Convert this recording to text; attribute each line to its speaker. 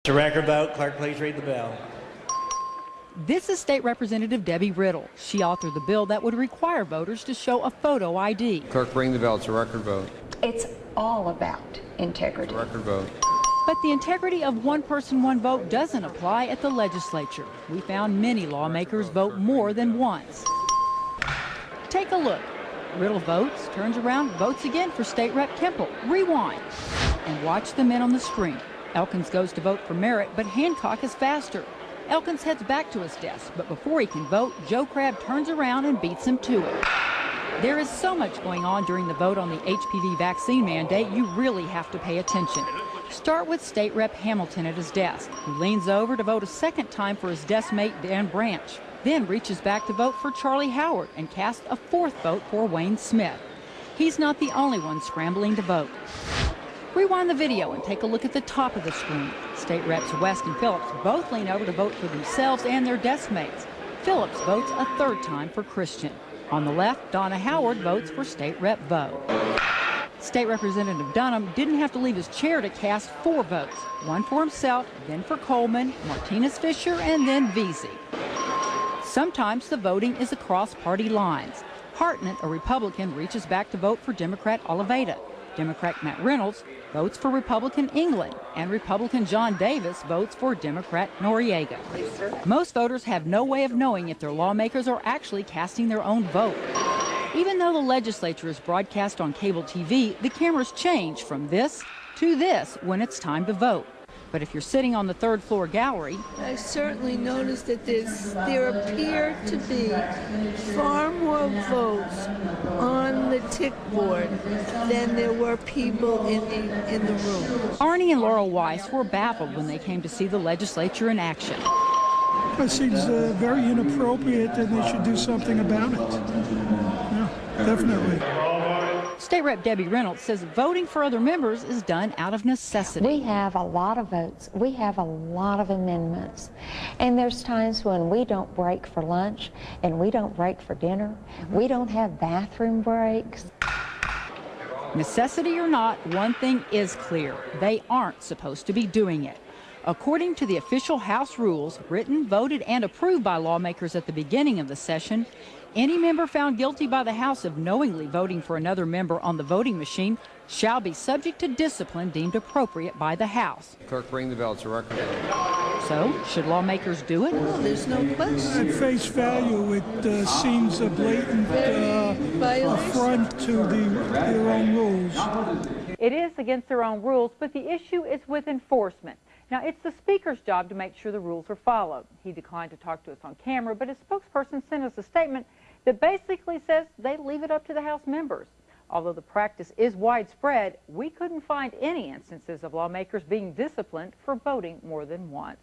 Speaker 1: To record vote, clerk, please read the bill.
Speaker 2: This is State Representative Debbie Riddle. She authored the bill that would require voters to show a photo ID.
Speaker 3: Clerk, ring the bell. It's a record vote.
Speaker 4: It's all about integrity.
Speaker 3: It's a record vote.
Speaker 2: But the integrity of one person, one vote doesn't apply at the legislature. We found many lawmakers vote more than once. Take a look. Riddle votes, turns around, votes again for State Rep Kemple. Rewind and watch the men on the screen. Elkins goes to vote for Merritt, but Hancock is faster. Elkins heads back to his desk, but before he can vote, Joe Crabb turns around and beats him to it. There is so much going on during the vote on the HPV vaccine mandate, you really have to pay attention. Start with State Rep Hamilton at his desk, who leans over to vote a second time for his desk mate Dan Branch, then reaches back to vote for Charlie Howard and casts a fourth vote for Wayne Smith. He's not the only one scrambling to vote. Rewind the video and take a look at the top of the screen. State Reps West and Phillips both lean over to vote for themselves and their desk mates. Phillips votes a third time for Christian. On the left, Donna Howard votes for State Rep Vo. State Representative Dunham didn't have to leave his chair to cast 4 votes, one for himself, then for Coleman, Martinez Fisher, and then Veazey. Sometimes the voting is across party lines. Hartnett, a Republican, reaches back to vote for Democrat Oliveira. Democrat Matt Reynolds votes for Republican England, and Republican John Davis votes for Democrat Noriega. Most voters have no way of knowing if their lawmakers are actually casting their own vote. Even though the legislature is broadcast on cable TV, the cameras change from this to this when it's time to vote. But if you're sitting on the third floor gallery,
Speaker 5: I certainly noticed that there appear to be far more votes on the tick board than there were people in the room.
Speaker 2: Arnie and Laurel Weiss were baffled when they came to see the legislature in action.
Speaker 6: It seems very inappropriate and they should do something about it. Yeah, definitely.
Speaker 2: State Rep Debbie Reynolds says voting for other members is done out of necessity.
Speaker 7: We have a lot of votes. We have a lot of amendments. And there's times when we don't break for lunch and we don't break for dinner. We don't have bathroom breaks.
Speaker 2: Necessity or not, one thing is clear. They aren't supposed to be doing it. According to the official House rules, written, voted, and approved by lawmakers at the beginning of the session, any member found guilty by the House of knowingly voting for another member on the voting machine shall be subject to discipline deemed appropriate by the House.
Speaker 3: Clerk, ring the bell. It's a record vote.
Speaker 2: So, should lawmakers do it?
Speaker 5: Well, there's no question.
Speaker 6: At face value, it seems a blatant affront to their own rules.
Speaker 8: It is against their own rules, but the issue is with enforcement. Now, it's the Speaker's job to make sure the rules are followed. He declined to talk to us on camera, but his spokesperson sent us a statement that basically says they leave it up to the House members. Although the practice is widespread, we couldn't find any instances of lawmakers being disciplined for voting more than once.